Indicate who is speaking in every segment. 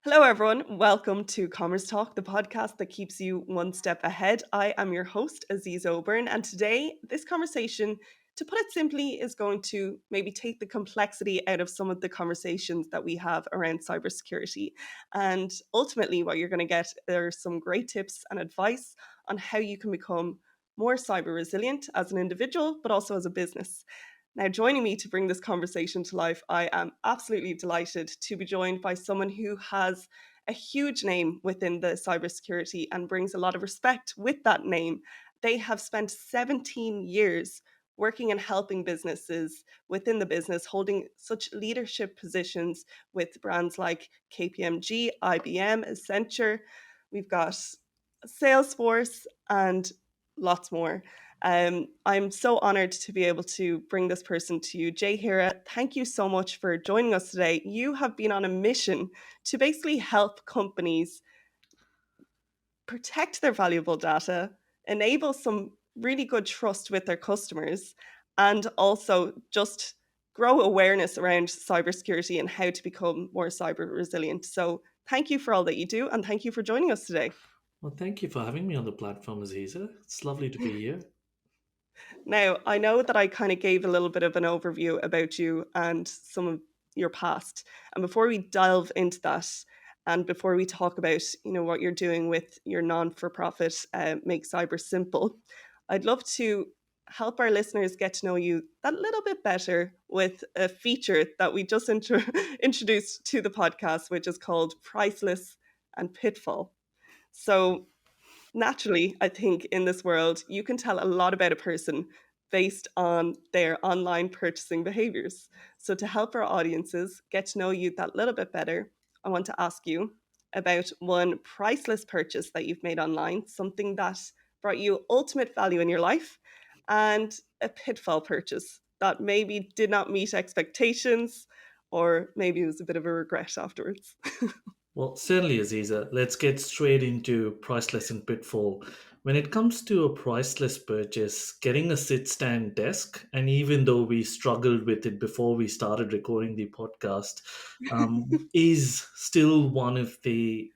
Speaker 1: Hello, everyone. Welcome to Commerce Talk, the podcast that keeps you one step ahead. I am your host, Aziz Oburn, and today, this conversation, to put it simply, is going to maybe take the complexity out of some of the conversations that we have around cybersecurity. And ultimately, what you're going to get are some great tips and advice on how you can become more cyber resilient as an individual, but also as a business. Now, joining me to bring this conversation to life, I am absolutely delighted to be joined by someone who has a huge name within the cybersecurity and brings a lot of respect with that name. They have spent 17 years working and helping businesses within the business, holding such leadership positions with brands like KPMG, IBM, Accenture. We've got Salesforce and lots more. I'm so honored to be able to bring this person to you. Hira, thank you so much for joining us today. You have been on a mission to basically help companies protect their valuable data, enable some really good trust with their customers, and also just grow awareness around cybersecurity and how to become more cyber resilient. So, thank you for all that you do, and thank you for joining us today.
Speaker 2: Well, thank you for having me on the platform, Aziza. It's lovely to be here.
Speaker 1: Now, I know that I kind of gave a little bit of an overview about you and some of your past. And before we delve into that, and before we talk about, what you're doing with your non-for-profit Make Cyber Simple, I'd love to help our listeners get to know you that little bit better with a feature that we just introduced to the podcast, which is called Priceless and Pitfall. So naturally, I think in this world, you can tell a lot about a person based on their online purchasing behaviors. So, to help our audiences get to know you that little bit better, I want to ask you about one priceless purchase that you've made online, something that brought you ultimate value in your life, and a pitfall purchase that maybe did not meet expectations, or maybe it was a bit of a regret afterwards.
Speaker 2: Well, certainly, Aziza. Let's get straight into priceless and pitfall. When it comes to a priceless purchase, getting a sit stand desk, and even though we struggled with it before we started recording the podcast, is still one of the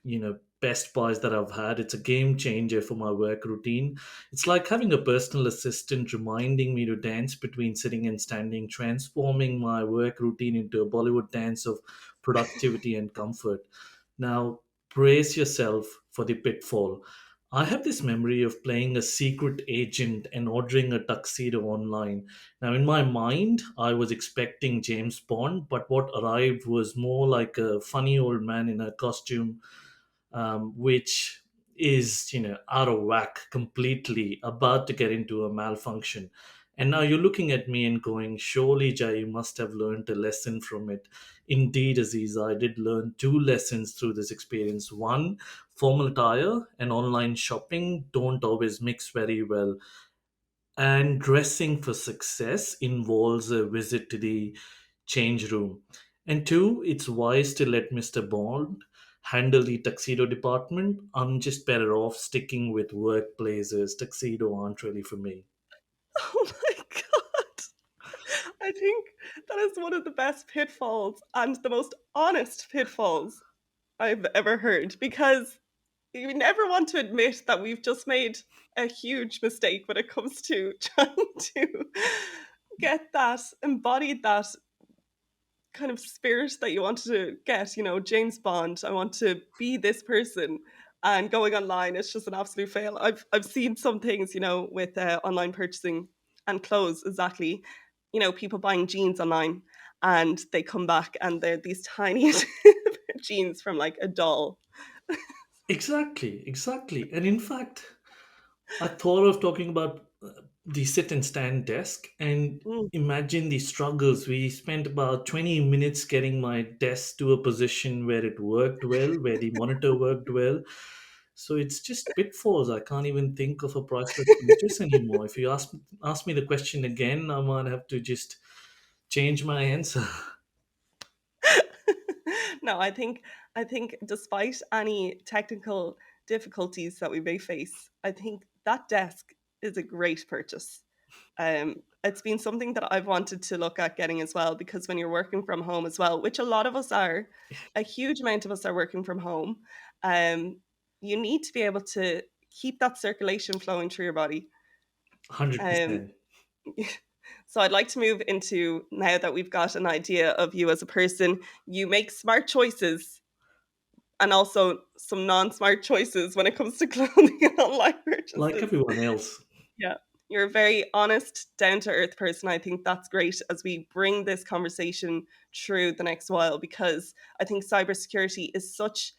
Speaker 2: best buys that I've had. It's a game changer for my work routine. It's like having a personal assistant reminding me to dance between sitting and standing, transforming my work routine into a Bollywood dance of productivity and comfort. Now, brace yourself for the pitfall. I have this memory of playing a secret agent and ordering a tuxedo online. Now, in my mind, I was expecting James Bond, but what arrived was more like a funny old man in a costume, which is, out of whack completely, about to get into a malfunction. And now you're looking at me and going, surely, Jay, you must have learned a lesson from it. Indeed, Aziz, I did learn two lessons through this experience. One, formal attire and online shopping don't always mix very well. And dressing for success involves a visit to the change room. And two, it's wise to let Mr. Bond handle the tuxedo department. I'm just better off sticking with workplaces. Tuxedo aren't really for me.
Speaker 1: Oh my God. I think that is one of the best pitfalls and the most honest pitfalls I've ever heard because we never want to admit that we've just made a huge mistake when it comes to trying to get that, embodied that kind of spirit that you wanted to get, James Bond, I want to be this person. And going online, it's just an absolute fail. I've seen some things, with online purchasing and clothes exactly. People buying jeans online and they come back and they're these tiny jeans from like a doll.
Speaker 2: Exactly, exactly. And in fact, I thought of talking about the sit and stand desk and
Speaker 1: Mm.
Speaker 2: imagine the struggles. We spent about 20 minutes getting my desk to a position where it worked well, where the monitor worked well. So it's just pitfalls. I can't even think of a priceless purchase anymore. If you ask me the question again, I might have to just change my answer.
Speaker 1: No, I think despite any technical difficulties that we may face, I think that desk is a great purchase. It's been something that I've wanted to look at getting as well, because when you're working from home as well, which a lot of us are, a huge amount of us are working from home, um, you need to be able to keep that circulation flowing through your body. Um,
Speaker 2: 100%.
Speaker 1: so I'd like to move into, now that we've got an idea of you as a person, you make smart choices and also some non-smart choices when it comes to clothing and online
Speaker 2: Like
Speaker 1: purchases.
Speaker 2: everyone else.
Speaker 1: Yeah. You're a very honest, down to earth person. I think that's great as we bring this conversation through the next while, because I think cybersecurity is such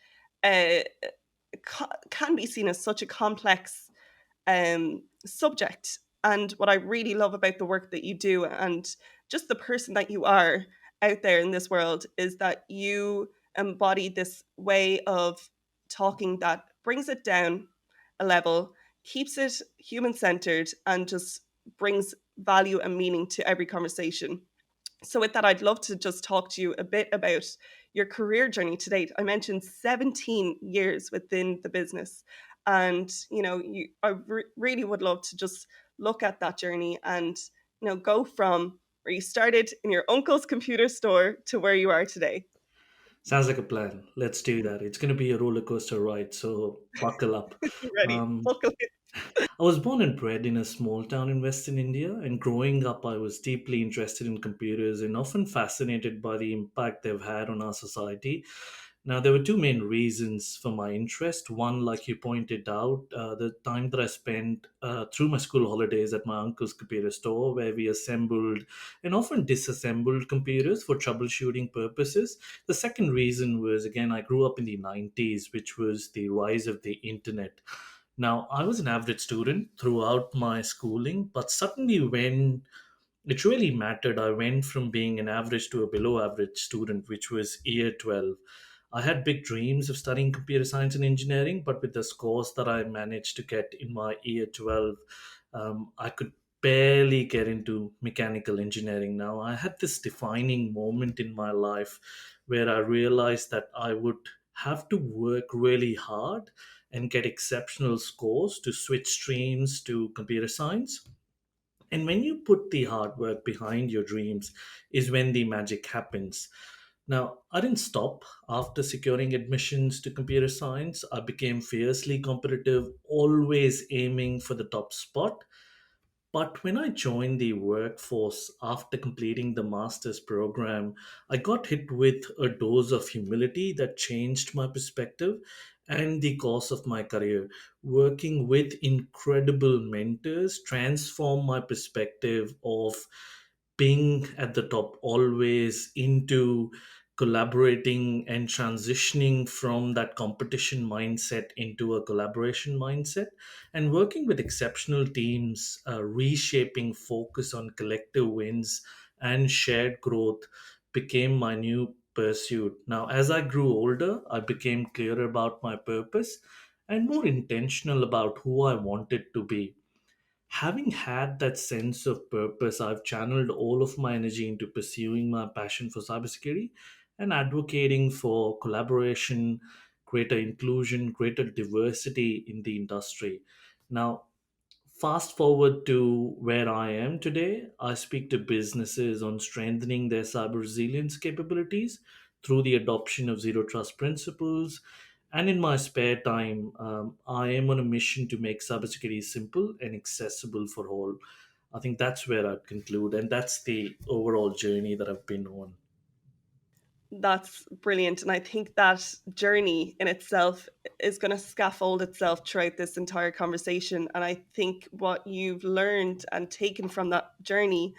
Speaker 1: a, can be seen as such a complex subject. And what I really love about the work that you do and just the person that you are out there in this world is that you embody this way of talking that brings it down a level, keeps it human centered, and just brings value and meaning to every conversation. So, with that, I'd love to just talk to you a bit about your career journey to date. I mentioned 17 years within the business. And, I really would love to just look at that journey and, go from where you started in your uncle's computer store to where you are today.
Speaker 2: Sounds like a plan. Let's do that. It's going to be a roller coaster ride, so buckle up.
Speaker 1: Ready?
Speaker 2: Um,
Speaker 1: Buckle in.
Speaker 2: I was born and bred in a small town in Western India, and growing up, I was deeply interested in computers and often fascinated by the impact they've had on our society. Now, there were two main reasons for my interest. One, like you pointed out, the time that I spent through my school holidays at my uncle's computer store, where we assembled and often disassembled computers for troubleshooting purposes. The second reason was, again, I grew up in the 90s, which was the rise of the internet. Now, I was an average student throughout my schooling, but suddenly when it really mattered, I went from being an average to a below average student, which was year 12. I had big dreams of studying computer science and engineering, but with the scores that I managed to get in my year 12, I could barely get into mechanical engineering. Now, I had this defining moment in my life where I realized that I would have to work really hard and get exceptional scores to switch streams to computer science. And when you put the hard work behind your dreams, is when the magic happens. Now, I didn't stop after securing admissions to computer science. I became fiercely competitive, always aiming for the top spot. But when I joined the workforce after completing the master's program, I got hit with a dose of humility that changed my perspective and the course of my career. Working with incredible mentors transformed my perspective of being at the top always into collaborating and transitioning from that competition mindset into a collaboration mindset and working with exceptional teams, reshaping focus on collective wins and shared growth became my new pursuit. Now, as I grew older, I became clearer about my purpose and more intentional about who I wanted to be. Having had that sense of purpose, I've channeled all of my energy into pursuing my passion for cybersecurity and advocating for collaboration, greater inclusion, greater diversity in the industry. Now, fast forward to where I am today, I speak to businesses on strengthening their cyber resilience capabilities through the adoption of zero trust principles. And in my spare time, I am on a mission to make cybersecurity simple and accessible for all. I think that's where I conclude, and that's the overall journey that I've been on.
Speaker 1: That's brilliant. And I think that journey in itself is going to scaffold itself throughout this entire conversation. And I think what you've learned and taken from that journey,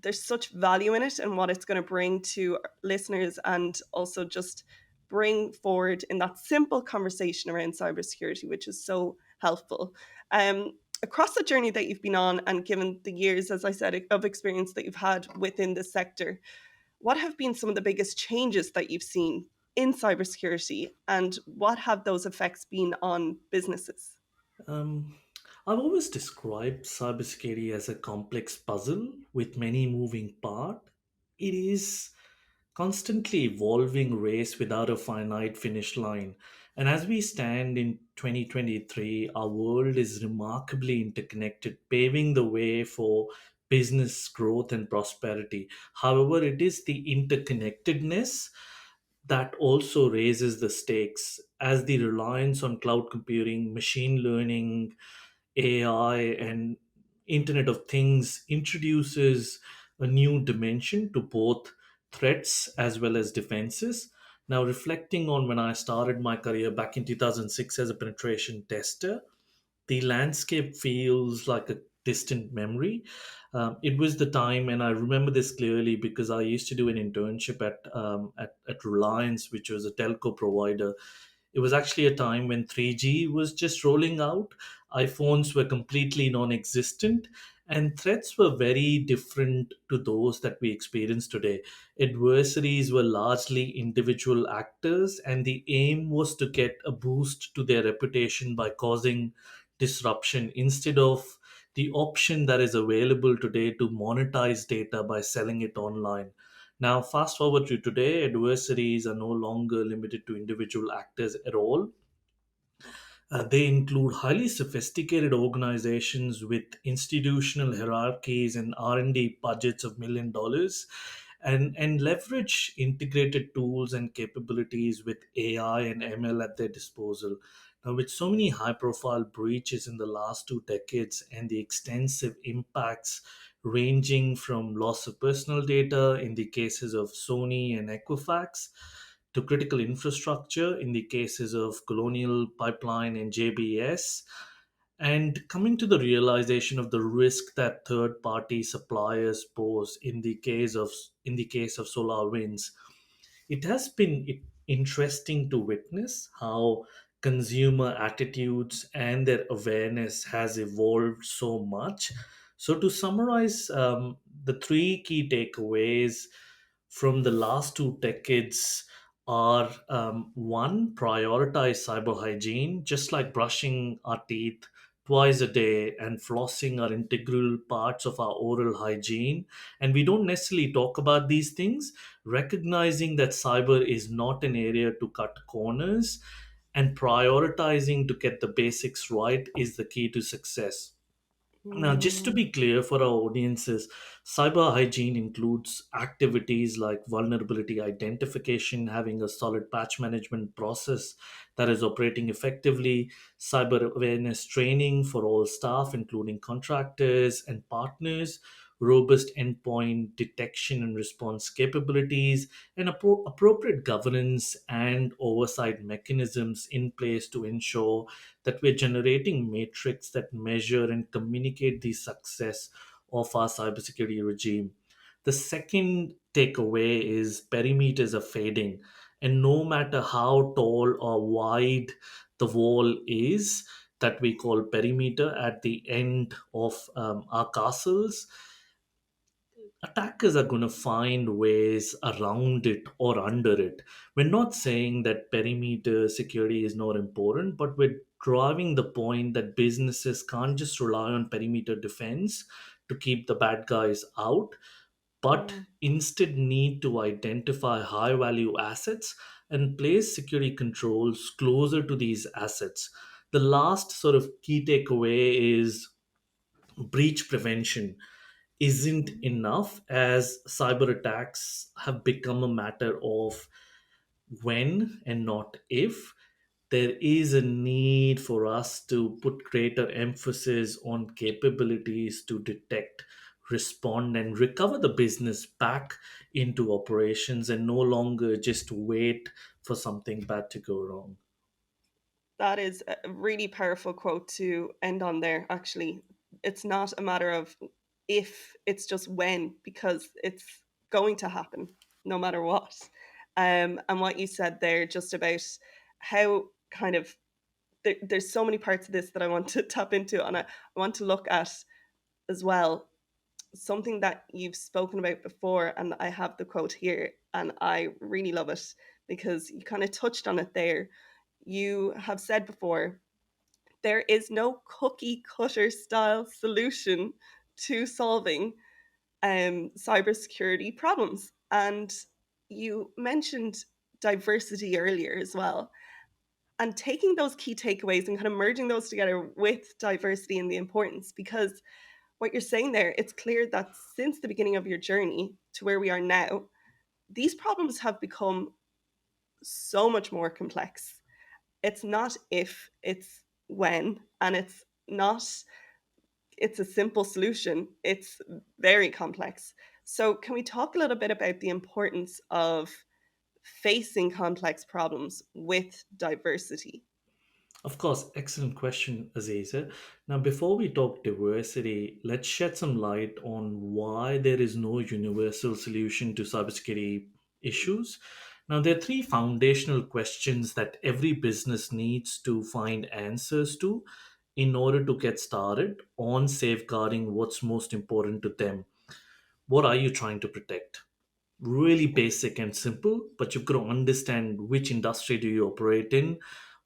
Speaker 1: there's such value in it and what it's going to bring to listeners, and also just bring forward in that simple conversation around cybersecurity, which is so helpful. Across the journey that you've been on, and given the years, as I said, of experience that you've had within the sector, what have been some of the biggest changes that you've seen in cybersecurity, and what have those effects been on businesses?
Speaker 2: Um, I've always described cybersecurity as a complex puzzle with many moving parts. It is constantly evolving race without a finite finish line. And as we stand in 2023, our world is remarkably interconnected, paving the way for business growth and prosperity. However, it is the interconnectedness that also raises the stakes, as the reliance on cloud computing, machine learning, AI, and Internet of Things introduces a new dimension to both threats as well as defenses. Now, reflecting on when I started my career back in 2006 as a penetration tester, the landscape feels like a distant memory. It was the time, and I remember this clearly because I used to do an internship at Reliance, which was a telco provider. It was actually a time when 3G was just rolling out. iPhones were completely non existent, and threats were very different to those that we experience today. Adversaries were largely individual actors, and the aim was to get a boost to their reputation by causing disruption instead of the option that is available today to monetize data by selling it online. Now, fast forward to today, adversaries are no longer limited to individual actors at all. They include highly sophisticated organizations with institutional hierarchies and R&D budgets of $1 million, and leverage integrated tools and capabilities with AI and ML at their disposal. Now, with so many high-profile breaches in the last 2 decades and the extensive impacts ranging from loss of personal data in the cases of Sony and Equifax to critical infrastructure in the cases of Colonial Pipeline and JBS, and coming to the realization of the risk that third party suppliers pose in the case of solar winds. It has been interesting to witness how consumer attitudes and their awareness has evolved so much. So to summarize, the three key takeaways from the last 2 decades are, one, prioritize cyber hygiene, just like brushing our teeth twice a day and flossing are integral parts of our oral hygiene. And we don't necessarily talk about these things, recognizing that cyber is not an area to cut corners, and prioritizing to get the basics right is the key to success. Now, just to
Speaker 1: Mm,
Speaker 2: be clear for our audiences, cyber hygiene includes activities like vulnerability identification, having a solid patch management process that is operating effectively, cyber awareness training for all staff, including contractors and partners, robust endpoint detection and response capabilities, and appropriate governance and oversight mechanisms in place to ensure that we're generating metrics that measure and communicate the success of our cybersecurity regime. The second takeaway is perimeters are fading, and no matter how tall or wide the wall is that we call perimeter at the end of our castles, attackers are going to find ways around it or under it. We're not saying that perimeter security is not important, but we're driving the point that businesses can't just rely on perimeter defense to keep the bad guys out, but
Speaker 1: mm.
Speaker 2: instead need to identify high value assets and place security controls closer to these assets. The last sort of key takeaway is breach prevention isn't
Speaker 1: Mhm.
Speaker 2: enough, as cyber attacks have become a matter of when and not if. There is a need for us to put greater emphasis on capabilities to detect, respond, and recover the business back into operations and no longer just wait for something bad to go wrong.
Speaker 1: That is a really powerful quote to end on there, actually. It's not a matter of if, it's just when, because it's going to happen no matter what. And what you said there just about how kind of there's so many parts of this that I want to tap into, and I want to look at as well something that you've spoken about before. And I have the quote here, and I really love it because you kind of touched on it there. You have said before, there is no cookie cutter style solution to solving cybersecurity problems. And You mentioned diversity earlier as well. And taking those key takeaways and kind of merging those together with diversity and the importance, because what you're saying there, it's clear that since the beginning of your journey to where we are now, these problems have become so much more complex. It's not if, it's when, and it's a simple solution. It's very complex. So, can we talk a little bit about the importance of facing complex problems with diversity?
Speaker 2: Of course, excellent question, Aziza. Now, before we talk diversity, let's shed some light on why there is no universal solution to cybersecurity issues. Now, there are three foundational questions that every business needs to find answers to in order to get started on safeguarding what's most important to them. What are you trying to protect? Really basic and simple, but you've got to understand which industry do you operate in,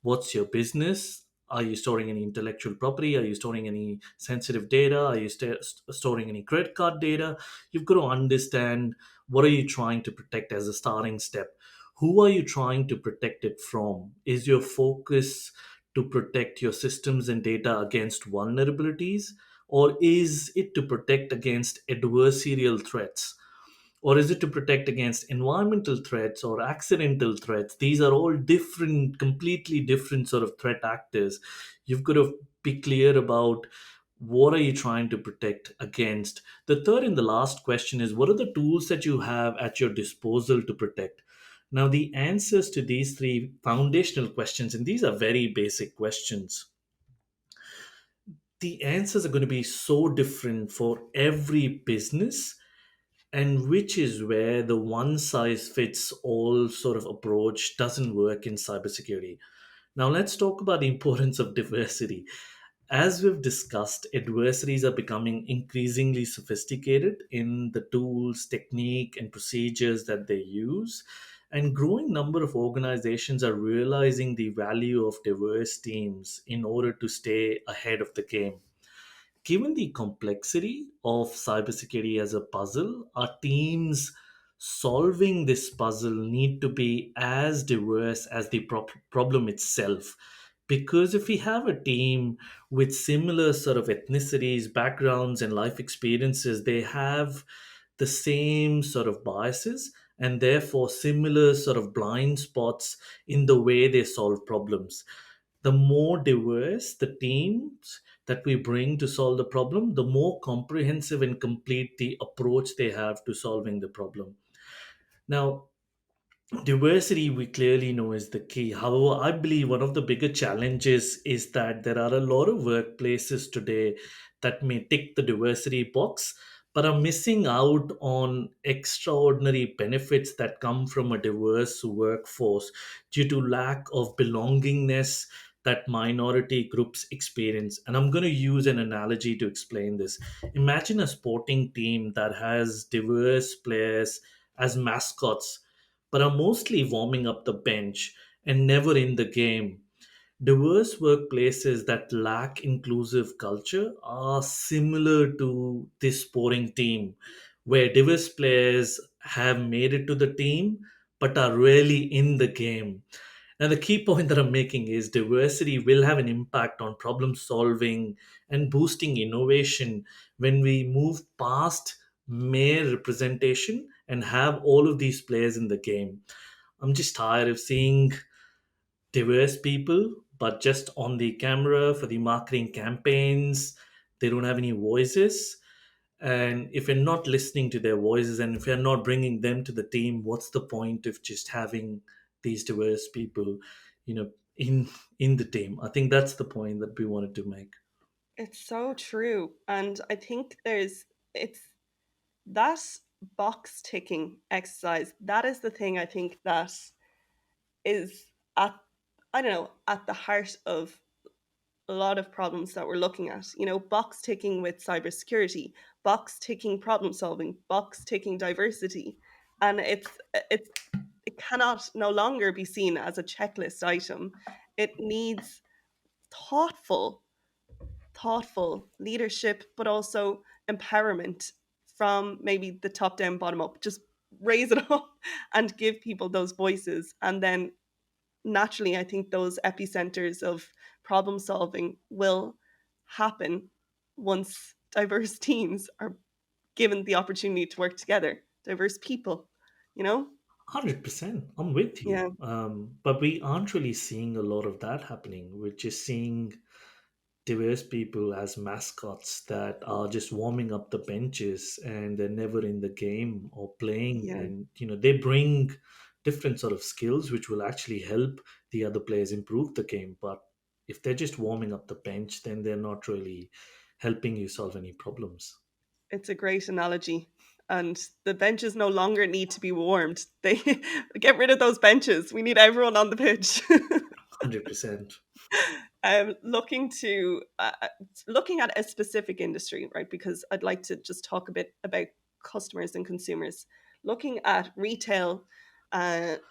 Speaker 2: what's your business, are you storing any intellectual property, are you storing any sensitive data, are you storing any credit card data. You've got to understand what are you trying to protect as a starting step. Who are you trying to protect it from? Is your focus to protect your systems and data against vulnerabilities, or is it to protect against adversarial threats, or is it to protect against environmental threats or accidental threats? These are all different, completely different sort of threat actors. You've got to be clear about what are you trying to protect against. The third and the last question is, what are the tools that you have at your disposal to protect? Now, the answers to these three foundational questions, and these are very basic questions, the answers are going to be so different for every business, and which is where the one size fits all sort of approach doesn't work in cybersecurity. Now, let's talk about the importance of diversity. As we've discussed, adversaries are becoming increasingly sophisticated in the tools, technique, and procedures that they use. And growing number of organizations are realizing the value of diverse teams in order to stay ahead of the game. Given the complexity of cybersecurity as a puzzle, our teams solving this puzzle need to be as diverse as the problem itself. Because if we have a team with similar sort of ethnicities, backgrounds, and life experiences, they have the same sort of biases and therefore similar sort of blind spots in the way they solve problems. The more diverse the teams that we bring to solve the problem, the more comprehensive and complete the approach they have to solving the problem. Now, diversity we clearly know is the key. However, I believe one of the bigger challenges is that there are a lot of workplaces today that may tick the diversity box but are missing out on extraordinary benefits that come from a diverse workforce due to lack of belongingness that minority groups experience. And I'm going to use an analogy to explain this. Imagine a sporting team that has diverse players as mascots but are mostly warming up the bench and never in the game. Diverse workplaces that lack inclusive culture are similar to this sporting team, where diverse players have made it to the team but are really in the game. Now, the key point that I'm making is diversity will have an impact on problem solving and boosting innovation when we move past mere representation and have all of these players in the game. I'm just tired of seeing diverse people, but just on the camera for the marketing campaigns, they don't have any voices. And if you're not listening to their voices and if you're not bringing them to the team, what's the point of just having these diverse people, you know, in the team? I think that's the point that we wanted to make.
Speaker 1: It's so true. And I think it's that box ticking exercise. That is the thing I think that is at, I don't know, at the heart of a lot of problems that we're looking at. Box ticking with cybersecurity, box ticking problem solving, box ticking diversity. And it cannot no longer be seen as a checklist item. It needs thoughtful thoughtful leadership, but also empowerment from maybe the top down, bottom up. Just raise it up and give people those voices. And then naturally, I think those epicenters of problem solving will happen once diverse teams are given the opportunity to work together, diverse people, you know?
Speaker 2: 100%. I'm with you.
Speaker 1: Yeah,
Speaker 2: But we aren't really seeing a lot of that happening. We're just seeing diverse people as mascots that are just warming up the benches and they're never in the game or playing.
Speaker 1: yeah.
Speaker 2: And, they bring different sort of skills which will actually help the other players improve the game. But if they're just warming up the bench, then they're not really helping you solve any problems.
Speaker 1: It's a great analogy. And the benches no longer need to be warmed. They get rid of those benches. We need everyone on the pitch.
Speaker 2: 100%.
Speaker 1: Looking to looking at a specific industry, right? Because I'd like to just talk a bit about customers and consumers. Looking at retail,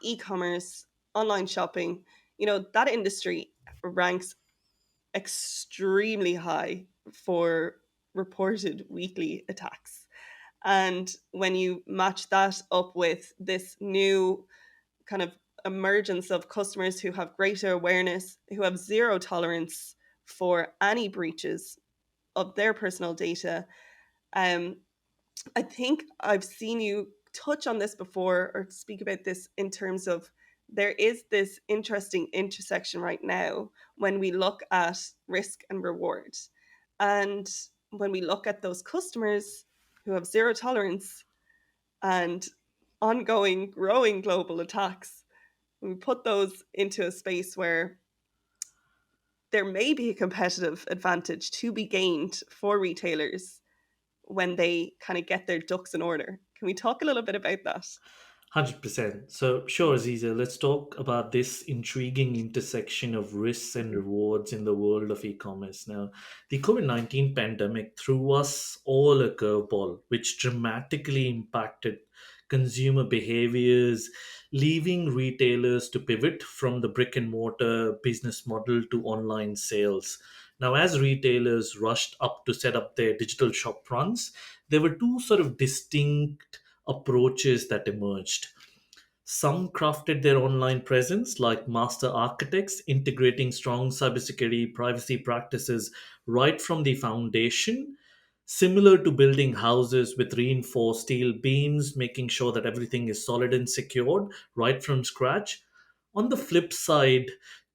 Speaker 1: e-commerce, online shopping, that industry ranks extremely high for reported weekly attacks. And when you match that up with this new kind of emergence of customers who have greater awareness, who have zero tolerance for any breaches of their personal data, um, I think I've seen you touch on this before or speak about this in terms of there is this interesting intersection right now when we look at risk and reward. And when we look at those customers who have zero tolerance and ongoing, growing global attacks, we put those into a space where there may be a competitive advantage to be gained for retailers when they kind of get their ducks in order. Can we talk a little bit about that?
Speaker 2: 100%. So, sure, Aziza, let's talk about this intriguing intersection of risks and rewards in the world of e commerce. Now, the COVID-19 pandemic threw us all a curveball, which dramatically impacted consumer behaviors, leaving retailers to pivot from the brick and mortar business model to online sales. Now, as retailers rushed up to set up their digital shop fronts, there were two sort of distinct approaches that emerged. Some crafted their online presence like master architects, integrating strong cybersecurity privacy practices right from the foundation, similar to building houses with reinforced steel beams, making sure that everything is solid and secured right from scratch. On the flip side,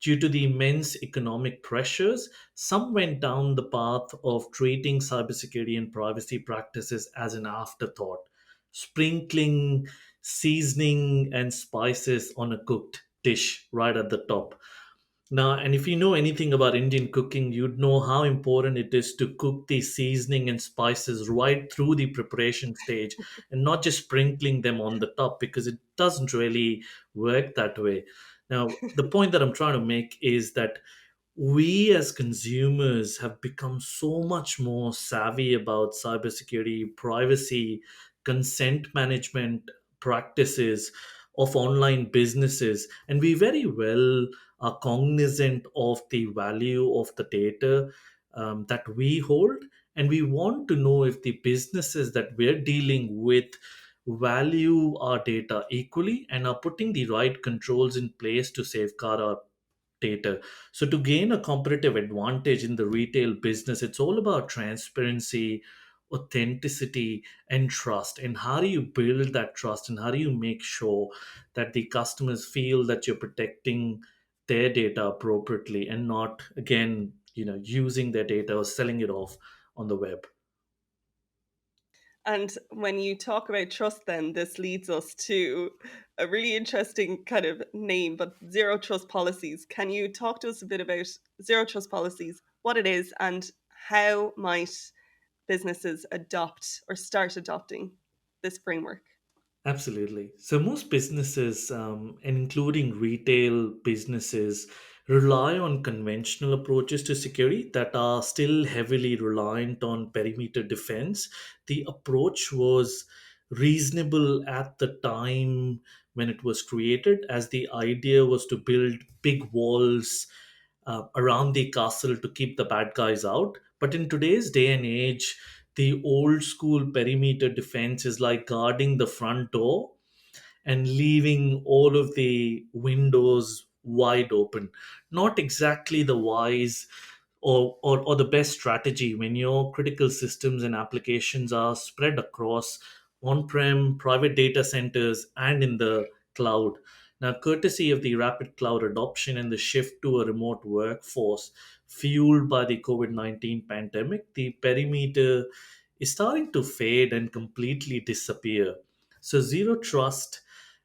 Speaker 2: due to the immense economic pressures, some went down the path of treating cybersecurity and privacy practices as an afterthought, sprinkling seasoning and spices on a cooked dish right at the top. Now, and if you know anything about Indian cooking, you'd know how important it is to cook the seasoning and spices right through the preparation stage and not just sprinkling them on the top because it doesn't really work that way. Now, the point that I'm trying to make is that we as consumers have become so much more savvy about cybersecurity, privacy, consent management practices of online businesses, and we very well are cognizant of the value of the data that we hold. And we want to know if the businesses that we're dealing with value our data equally and are putting the right controls in place to safeguard our data. So, to gain a competitive advantage in the retail business, it's all about transparency, authenticity, and trust. And how do you build that trust? And how do you make sure that the customers feel that you're protecting their data appropriately and not, again, using their data or selling it off on the web?
Speaker 1: And when you talk about trust, then this leads us to a really interesting kind of name, but zero trust policies. Can you talk to us a bit about zero trust policies, what it is, and how might businesses adopt or start adopting this framework?
Speaker 2: Absolutely. So most businesses, and including retail businesses, rely on conventional approaches to security that are still heavily reliant on perimeter defense. The approach was reasonable at the time when it was created, as the idea was to build big walls around the castle to keep the bad guys out. But in today's day and age, the old school perimeter defense is like guarding the front door. and leaving all of the windows wide open. Not exactly the wise or the best strategy when your critical systems and applications are spread across on-prem, private data centers, and in the cloud. Now, courtesy of the rapid cloud adoption and the shift to a remote workforce fueled by the COVID-19 pandemic, the perimeter is starting to fade and completely disappear. So, zero trust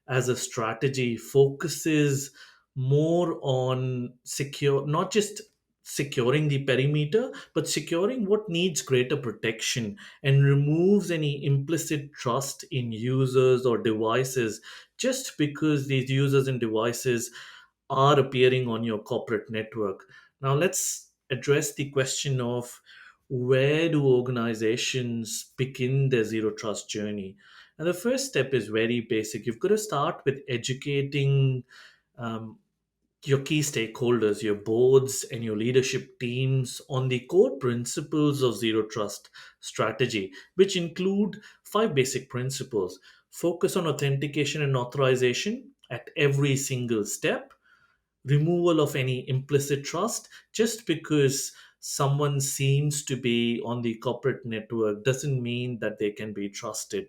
Speaker 2: as a strategy focuses more on secure, not just securing the perimeter, but securing what needs greater protection, and removes any implicit trust in users or devices just because these users and devices are appearing on your corporate network. Now, let's address the question of where do organizations begin their zero trust journey? And the first step is very basic. You've got to start with educating um, your key stakeholders, your boards, and your leadership teams on the core principles of zero trust strategy, which include five basic principles. Focus on authentication and authorization at every single step, removal of any implicit trust. Just because someone seems to be on the corporate network doesn't mean that they can be trusted.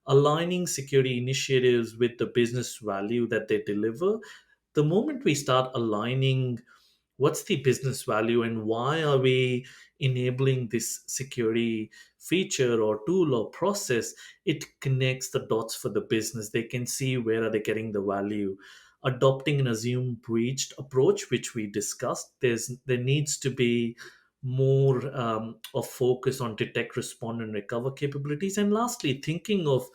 Speaker 2: Aligning security initiatives with the business value that they deliver. The moment we start aligning what's the business value and why are we enabling this security feature or tool or process, it connects the dots for the business. They can see where are they getting the value. Adopting an assume breached approach, which we discussed, there needs to be more of focus on detect, respond, and recover capabilities. And lastly, thinking of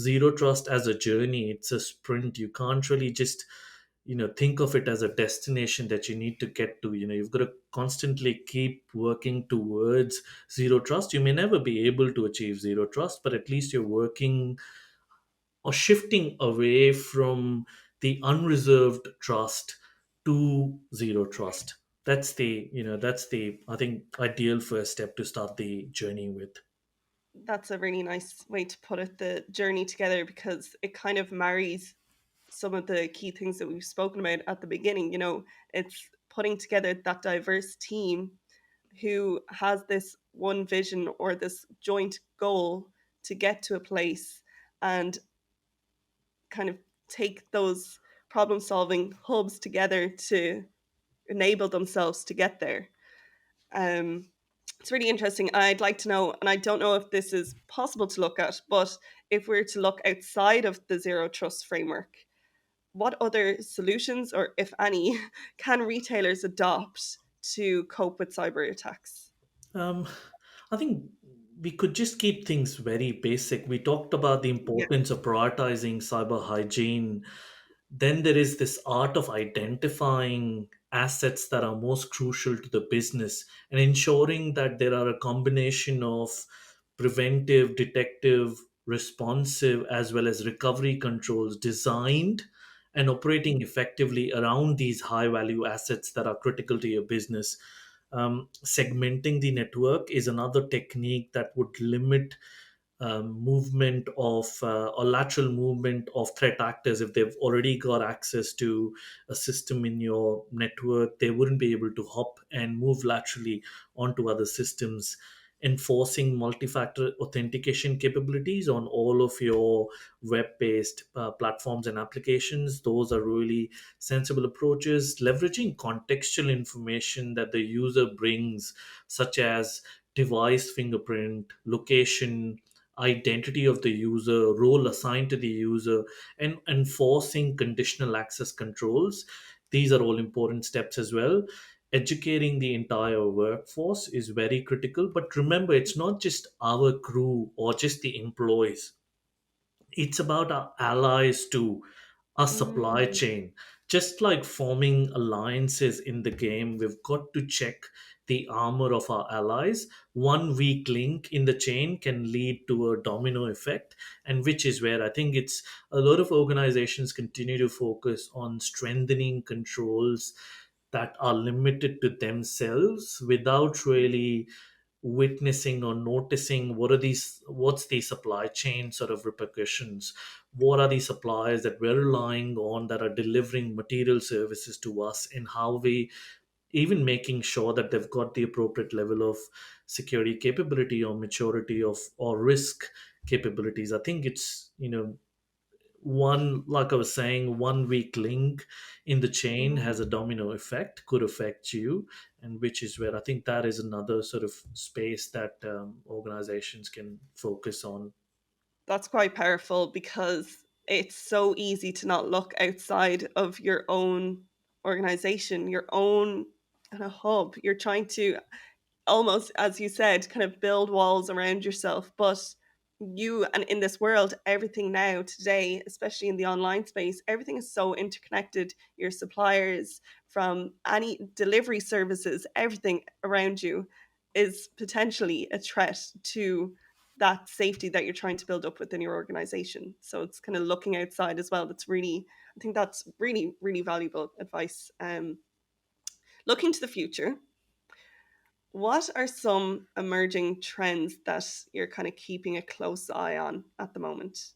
Speaker 2: zero trust as a journey. It's a sprint. You can't really just think of it as a destination that you need to get to. You've got to constantly keep working towards zero trust. You may never be able to achieve zero trust, but at least you're working or shifting away from the unreserved trust to zero trust. That's the I think ideal first step to start the journey with.
Speaker 1: That's a really nice way to put it, the journey together, because it kind of marries some of the key things that we've spoken about at the beginning. It's putting together that diverse team who has this one vision or this joint goal to get to a place, and kind of take those problem solving hubs together to enable themselves to get there. Um, it's really interesting. I'd like to know, and I don't know if this is possible to look at, but if we're to look outside of the zero trust framework, what other solutions, or if any, can retailers adopt to cope with cyber attacks?
Speaker 2: Um, I think we could just keep things very basic. We talked about the
Speaker 1: Yeah.
Speaker 2: importance of prioritizing cyber hygiene. Then there is this art of identifying assets that are most crucial to the business and ensuring that there are a combination of preventive, detective, responsive, as well as recovery controls designed and operating effectively around these high value assets that are critical to your business. Segmenting the network is another technique that would limit movement of or lateral movement of threat actors. If they've already got access to a system in your network, they wouldn't be able to hop and move laterally onto other systems. Enforcing multi-factor authentication capabilities on all of your web-based platforms and applications, those are really sensible approaches. Leveraging contextual information that the user brings, such as device fingerprint, location, identity of the user, role assigned to the user, and enforcing conditional access controls. These are all important steps as well. Educating the entire workforce is very critical. But remember, it's not just our crew or just the employees, it's about our allies too, our supply
Speaker 1: Mm,
Speaker 2: chain. Just like forming alliances in the game, we've got to check the armor of our allies. One weak link in the chain can lead to a domino effect, and which is where I think it's a lot of organizations continue to focus on strengthening controls that are limited to themselves without really witnessing or noticing what's the supply chain sort of repercussions, what are the suppliers that we're relying on that are delivering material services to us, and how we even making sure that they've got the appropriate level of security capability or maturity of or risk capabilities. I think it's, one, like I was saying, one weak link in the chain
Speaker 1: Mhm.
Speaker 2: has a domino effect, could affect you, and which is where I think that is another sort of space that organizations can focus on.
Speaker 1: That's quite powerful because it's so easy to not look outside of your own organization, your own kind of hub. You're trying to almost, as you said, kind of build walls around yourself. But you, and in this world, everything now, today, especially in the online space, everything is so interconnected. Your suppliers, from any delivery services, everything around you is potentially a threat to that safety that you're trying to build up within your organization. So it's kind of looking outside as well. That's really, I think that's really, really valuable advice. Looking to the future, what are some emerging trends that you're kind of keeping a close eye on at the moment?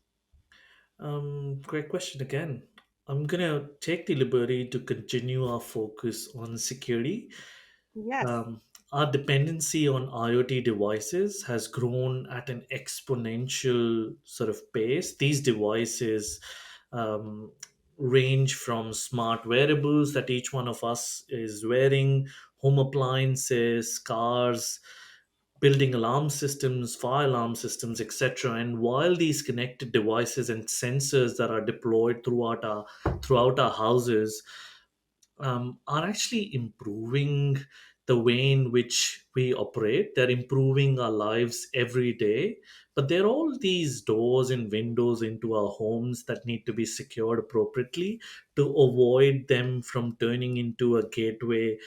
Speaker 2: Great question again. I'm gonna take the liberty to continue our focus on security.
Speaker 1: Yes.
Speaker 2: um, our dependency on IoT devices has grown at an exponential sort of pace. These devices um, range from smart wearables that each one of us is wearing, home appliances, cars, building alarm systems, fire alarm systems, etc. And while these connected devices and sensors that are deployed throughout our houses are actually improving the way in which we operate. They're improving our lives every day. But there are all these doors and windows into our homes that need to be secured appropriately to avoid them from turning into a gateway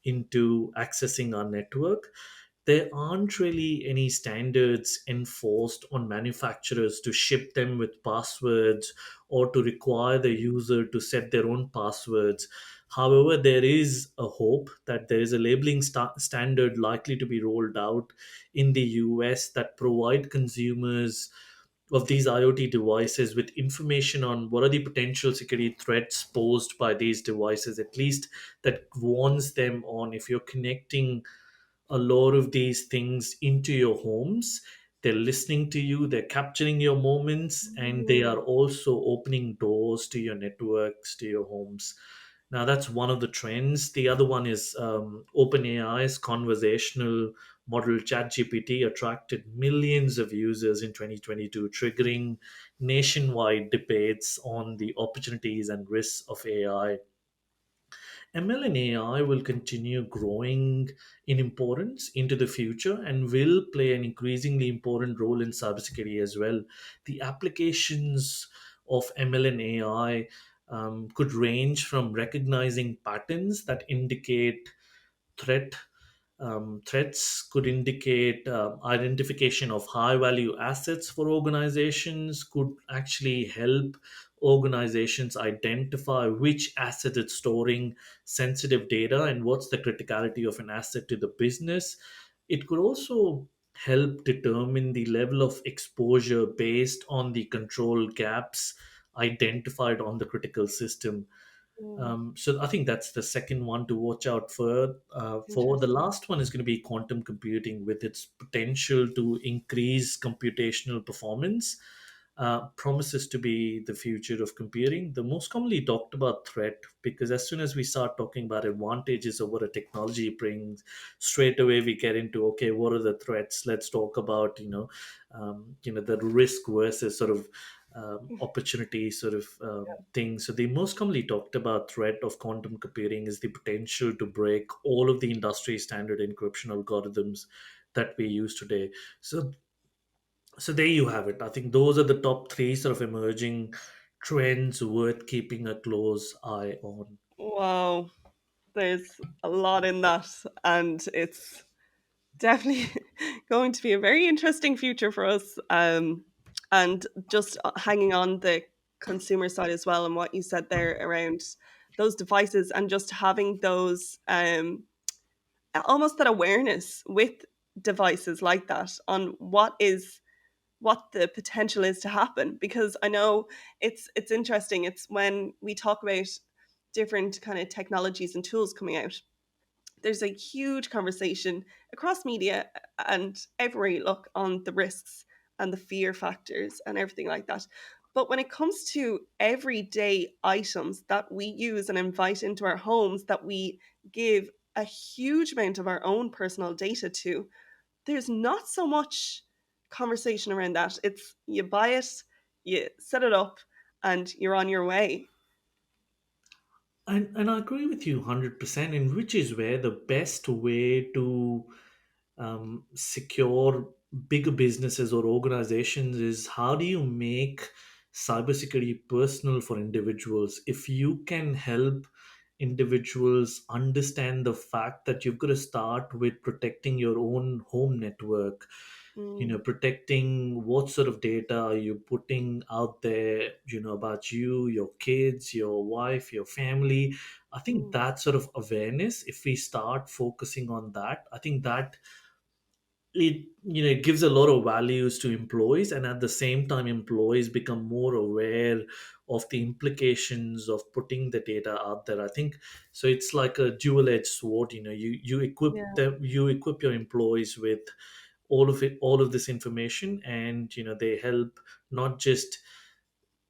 Speaker 2: into accessing our network. There aren't really any standards enforced on manufacturers to ship them with passwords or to require the user to set their own passwords. However, there is a hope that there is a labeling standard likely to be rolled out in the US that provide consumers of these IoT devices with information on what are the potential security threats posed by these devices, at least that warns them on if you're connecting a lot of these things into your homes. They're listening to you, they're capturing your moments, and they are
Speaker 1: Mm,
Speaker 2: also opening doors to your networks, to your homes. Now, that's one of the trends. The other one is OpenAI's conversational model ChatGPT attracted millions of users in 2022, triggering nationwide debates on the opportunities and risks of AI. ML and AI will continue growing in importance into the future and will play an increasingly important role in cybersecurity as well. The applications of ML and AI could range from recognizing patterns that indicate threat. Threats could indicate identification of high value assets for organizations, could actually help organizations identify which asset it's storing sensitive data and what's the criticality of an asset to the business. It could also help determine the level of exposure based on the control gaps identified on the critical system.
Speaker 1: mm,
Speaker 2: So I think that's the second one to watch out for. For the
Speaker 1: interesting.
Speaker 2: last one is going to be quantum computing with its potential to increase computational performance. Promises to be the future of computing. The most commonly talked about threat, because as soon as we start talking about advantages of what a technology brings, straight away we get into, okay, what are the threats? Let's talk about the risk versus sort of opportunity sort of thing. So the most commonly talked about threat of quantum computing is the potential to break all of the industry standard encryption algorithms that we use today. So there you have it. I think those are the top three sort of emerging trends worth keeping a close eye on.
Speaker 1: Wow, there's a lot in that, and it's definitely going to be a very interesting future for us. And just hanging on the consumer side as well, and what you said there around those devices, and just having those almost that awareness with devices like that on what the potential is to happen, because I know it's interesting. It's when we talk about different kind of technologies and tools coming out, there's a huge conversation across media and everywhere you look on the risks and the fear factors and everything like that. But when it comes to everyday items that we use and invite into our homes, that we give a huge amount of our own personal data to, there's not so much conversation around that. It's you buy it, you set it up, and you're on your way.
Speaker 2: And I agree with you 100%, in which is where the best way to secure bigger businesses or organizations is, how do you make cybersecurity personal for individuals? If you can help individuals understand the fact that you've got to start with protecting your own home network,
Speaker 1: Mm,
Speaker 2: protecting what sort of data are you putting out there, about you, your kids, your wife, your family. I think
Speaker 1: mm,
Speaker 2: that sort of awareness, if we start focusing on that, I think that it gives a lot of values to employees, and at the same time employees become more aware of the implications of putting the data out there. I think so it's like a dual edged sword. You equip
Speaker 1: yeah.
Speaker 2: them, you equip your employees with all of this information, and they help not just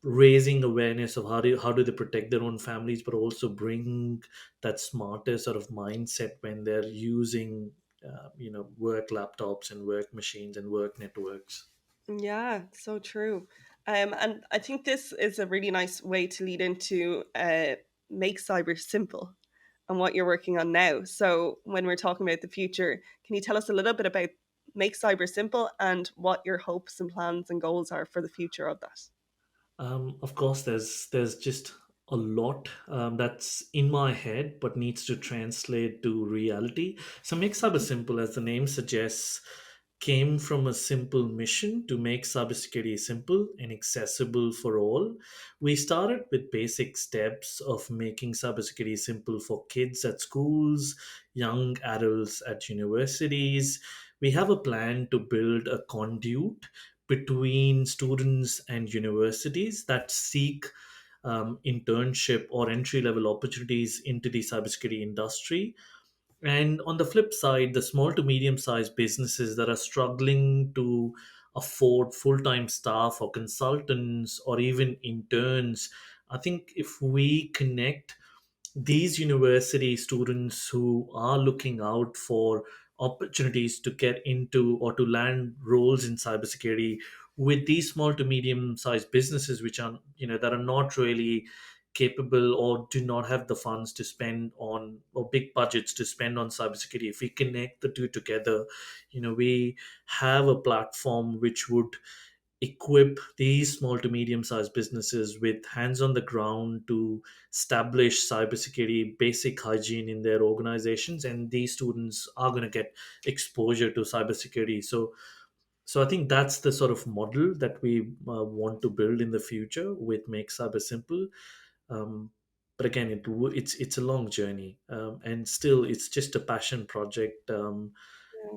Speaker 2: raising awareness of how do they protect their own families, but also bring that smarter sort of mindset when they're using work laptops and work machines and work networks.
Speaker 1: Yeah, so true. And I think this is a really nice way to lead into Make Cyber Simple and what you're working on now. So, when we're talking about the future, can you tell us a little bit about Make Cyber Simple and what your hopes and plans and goals are for the future of that?
Speaker 2: Of course, there's just a lot that's in my head but needs to translate to reality. So, Make Cyber Simple, as the name suggests, came from a simple mission to make cybersecurity simple and accessible for all. We started with basic steps of making cybersecurity simple for kids at schools, young adults at universities. We have a plan to build a conduit between students and universities that seek internship or entry level opportunities into the cybersecurity industry. And on the flip side, the small to medium sized businesses that are struggling to afford full time staff or consultants or even interns, I think if we connect these university students who are looking out for opportunities to get into or to land roles in cybersecurity with these small to medium sized businesses, which are that are not really capable or do not have the funds to spend on, or big budgets to spend on cybersecurity, if we connect the two together, we have a platform which would equip these small to medium sized businesses with hands on the ground to establish cybersecurity basic hygiene in their organizations, and these students are going to get exposure to cybersecurity. So I think that's the sort of model that we want to build in the future with Make Cyber Simple. But again, it's a long journey, and still it's just a passion project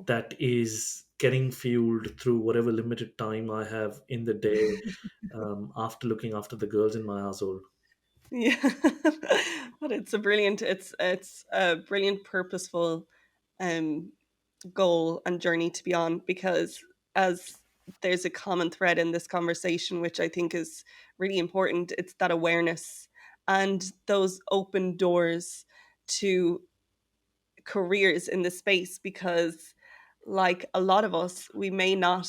Speaker 2: that is getting fueled through whatever limited time I have in the day, after looking after the girls in my household.
Speaker 1: Yeah, but it's a brilliant, purposeful um, goal and journey to be on, because as there's a common thread in this conversation, which I think is really important, it's that awareness and those open doors to careers in the space, because like a lot of us, we may not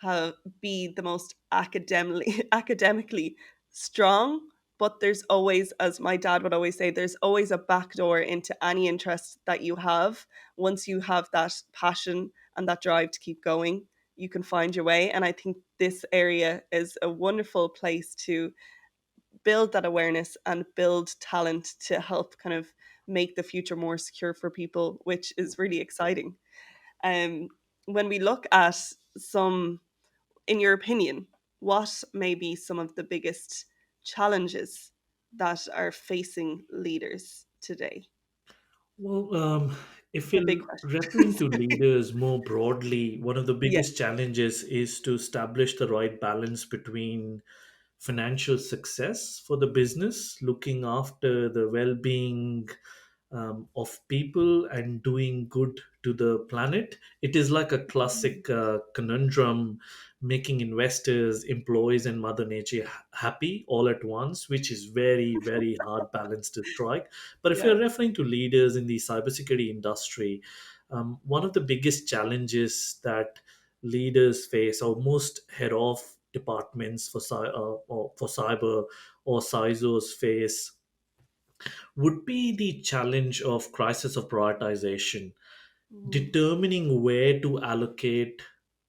Speaker 1: have be the most academically strong, but there's always, as my dad would always say, there's always a back door into any interest that you have. Once you have that passion and that drive to keep going, you can find your way. And I think this area is a wonderful place to build that awareness and build talent to help kind of make the future more secure for people, which is really exciting. Um, when we look at some, in your opinion, what may be some of the biggest challenges that are facing leaders today?
Speaker 2: Well, If
Speaker 1: A big
Speaker 2: you're
Speaker 1: question.
Speaker 2: referring to leaders more broadly, one of the
Speaker 1: Yeah.
Speaker 2: biggest challenges is to establish the right balance between financial success for the business, looking after the well being of people, and doing good to the planet. It is like a classic conundrum, making investors, employees, and Mother Nature happy all at once, which is very, very hard balance to strike. But if
Speaker 1: Yeah.
Speaker 2: you're referring to leaders in the cybersecurity industry, one of the biggest challenges that leaders face, or most head off departments or for cyber or CISOs face, would be the challenge of crisis of prioritization.
Speaker 1: Mm,
Speaker 2: Determining where to allocate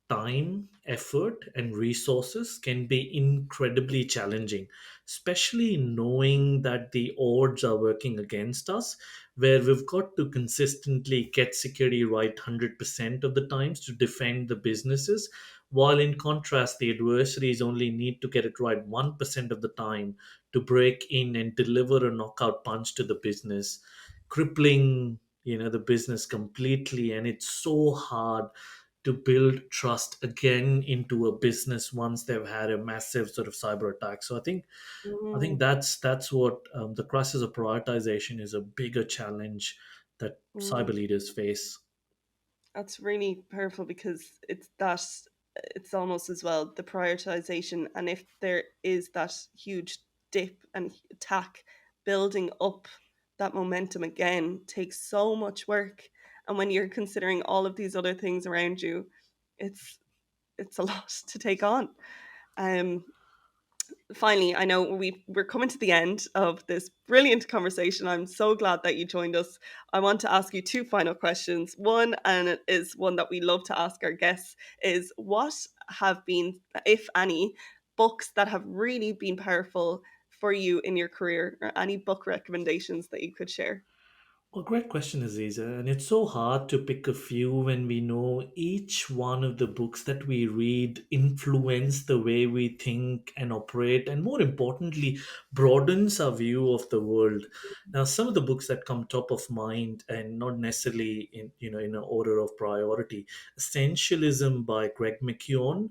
Speaker 2: time, effort, and resources can be incredibly challenging, especially knowing that the odds are working against us, where we've got to consistently get security right 100% of the times to defend the businesses, while in contrast, the adversaries only need to get it right 1% of the time to break in and deliver a knockout punch to the business, crippling the business completely. And it's so hard to build trust again into a business once they've had a massive sort of cyber attack. So I think
Speaker 1: mm,
Speaker 2: that's what the crisis of prioritization is, a bigger challenge that cyber
Speaker 1: mm.
Speaker 2: leaders face.
Speaker 1: That's really powerful because it's almost as well the prioritization, and if there is that huge dip and attack, building up that momentum again takes so much work. And when you're considering all of these other things around you, it's it's a lot to take on. Um, Finally, I know we're coming to the end of this brilliant conversation. I'm so glad that you joined us. I want to ask you two final questions. One, and it is one that we love to ask our guests, is what have been, if any, books that have really been powerful for you in your career, or any book recommendations that you could share?
Speaker 2: Well, great question, Aziza. And it's so hard to pick a few when we know each one of the books that we read influence the way we think and operate, and more importantly, broadens our view of the world. Now, some of the books that come top of mind, and not necessarily in an order of priority, Essentialism by Greg McKeown.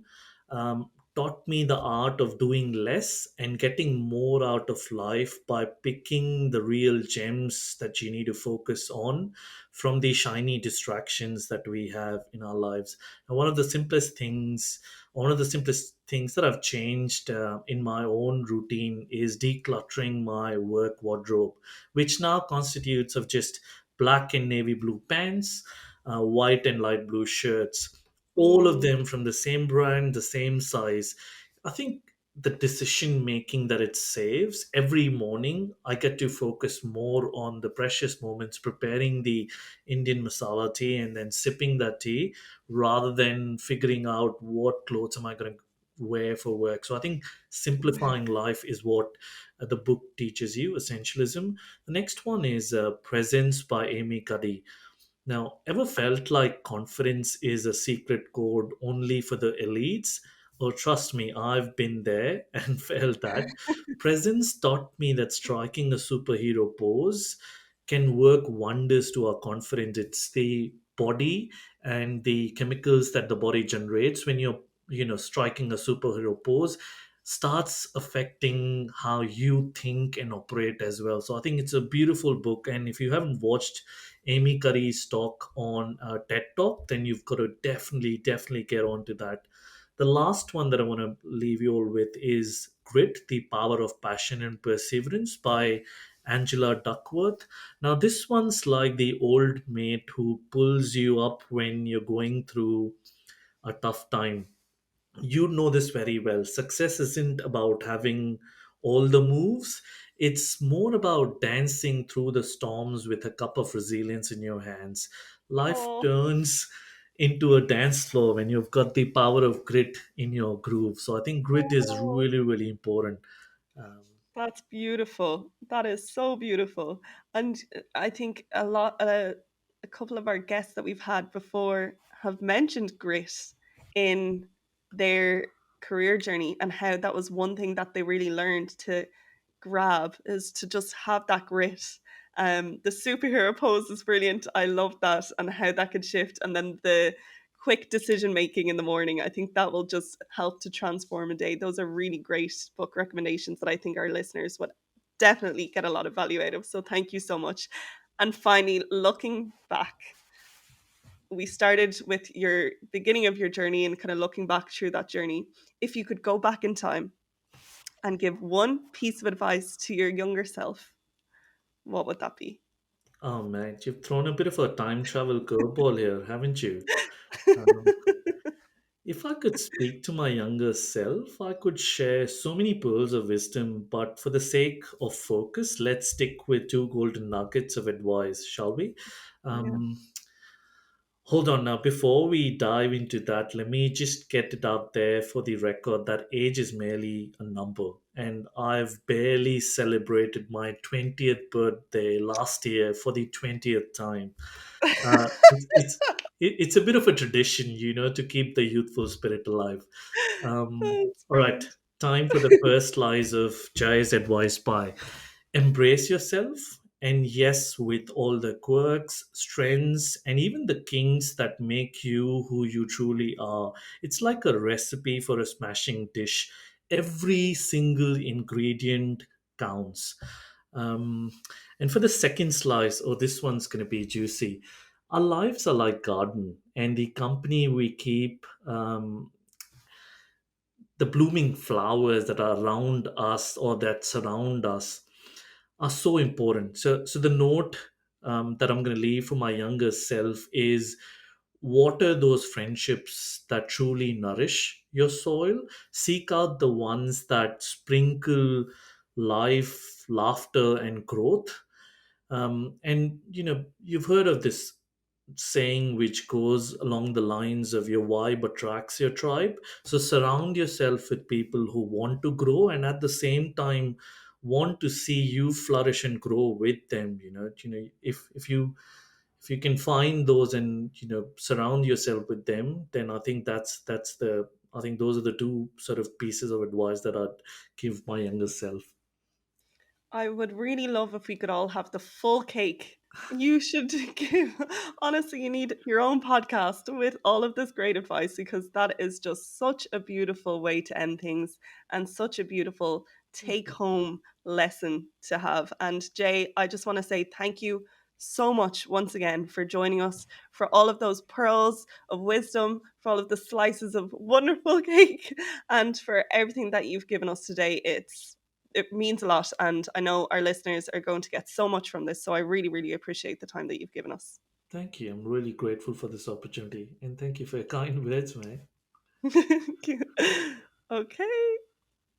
Speaker 2: Taught me the art of doing less and getting more out of life by picking the real gems that you need to focus on from the shiny distractions that we have in our lives. And one of the simplest things that I've changed in my own routine is decluttering my work wardrobe, which now constitutes of just black and navy blue pants, white and light blue shirts, all of
Speaker 1: Mm,
Speaker 2: them from the same brand, the same size. I think the decision making that it saves every morning, I get to focus more on the precious moments preparing the Indian masala tea and then sipping that tea, rather than figuring out what clothes am I going to wear for work. So I think simplifying life is what the book teaches you, Essentialism. The next one is Presence by Amy Cuddy. Now, ever felt like confidence is a secret code only for the elites? Oh, trust me, I've been there and felt that. Presence taught me that striking a superhero pose can work wonders to our confidence. It's the body and the chemicals that the body generates when you're striking a superhero pose starts affecting how you think and operate as well. So I think it's a beautiful book, and if you haven't watched Amy Curry's talk on TED Talk, then you've got to definitely get on to that. The last one that I want to leave you all with is Grit, The Power of Passion and Perseverance by Angela Duckworth. Now, this one's like the old mate who pulls you up when you're going through a tough time. You know this very well. Success isn't about having all the moves, it's more about dancing through the storms with a cup of resilience in your hands. Life
Speaker 1: oh,
Speaker 2: turns into a dance floor when you've got the power of grit in your groove. So I think grit is
Speaker 1: oh.
Speaker 2: really, really important. um,
Speaker 1: That's beautiful. That is so beautiful. And I think a couple of our guests that we've had before have mentioned grit in their career journey, and how that was one thing that they really learned to grab, is to just have that grit. The superhero pose is brilliant. I love that and how that could shift. And then the quick decision making in the morning. I think that will just help to transform a day. Those are really great book recommendations that I think our listeners would definitely get a lot of value out of. So thank you so much. And finally, looking back, we started with your beginning of your journey and kind of looking back through that journey. If you could go back in time and give one piece of advice to your younger self, what would that be?
Speaker 2: Oh man, you've thrown a bit of a time travel curveball here, haven't you? Um, if I could speak to my younger self, I could share so many pearls of wisdom, but for the sake of focus, let's stick with two golden nuggets of advice, shall we?
Speaker 1: Yeah.
Speaker 2: Um, Hold on now. Before we dive into that, let me just get it out there for the record that age is merely a number. And I've barely celebrated my 20th birthday last year for the 20th time. It's a bit of a tradition, to keep the youthful spirit alive.
Speaker 1: That's
Speaker 2: All right,
Speaker 1: brilliant.
Speaker 2: time for the first slice of Jai's advice by embrace yourself. And yes, with all the quirks, strengths, and even the kinks that make you who you truly are, it's like a recipe for a smashing dish. Every single ingredient counts. Um, and for the second slice, oh, this one's going to be juicy. Our lives are like garden, and the company we keep, the blooming flowers that are around us or that surround us, are so important. So the note that I'm going to leave for my younger self is water those friendships that truly nourish your soil. Seek out the ones that sprinkle life, laughter, and growth. And you've heard of this saying which goes along the lines of your vibe attracts your tribe. So surround yourself with people who want to grow and at the same time want to see you flourish and grow with them. If you can find those and surround yourself with them, then I think those are the two sort of pieces of advice that I'd give my younger self.
Speaker 1: I would really love if we could all have the full cake. You should give, honestly, you need your own podcast with all of this great advice because that is just such a beautiful way to end things and such a beautiful take home lesson to have. And Jay, I just want to say thank you so much once again for joining us, for all of those pearls of wisdom, for all of the slices of wonderful cake, and for everything that you've given us today. It means a lot, and I know our listeners are going to get so much from this, so I really really appreciate the time that you've given us.
Speaker 2: Thank you. I'm really grateful for this opportunity and thank you for your kind words, man.
Speaker 1: Thank you. Okay.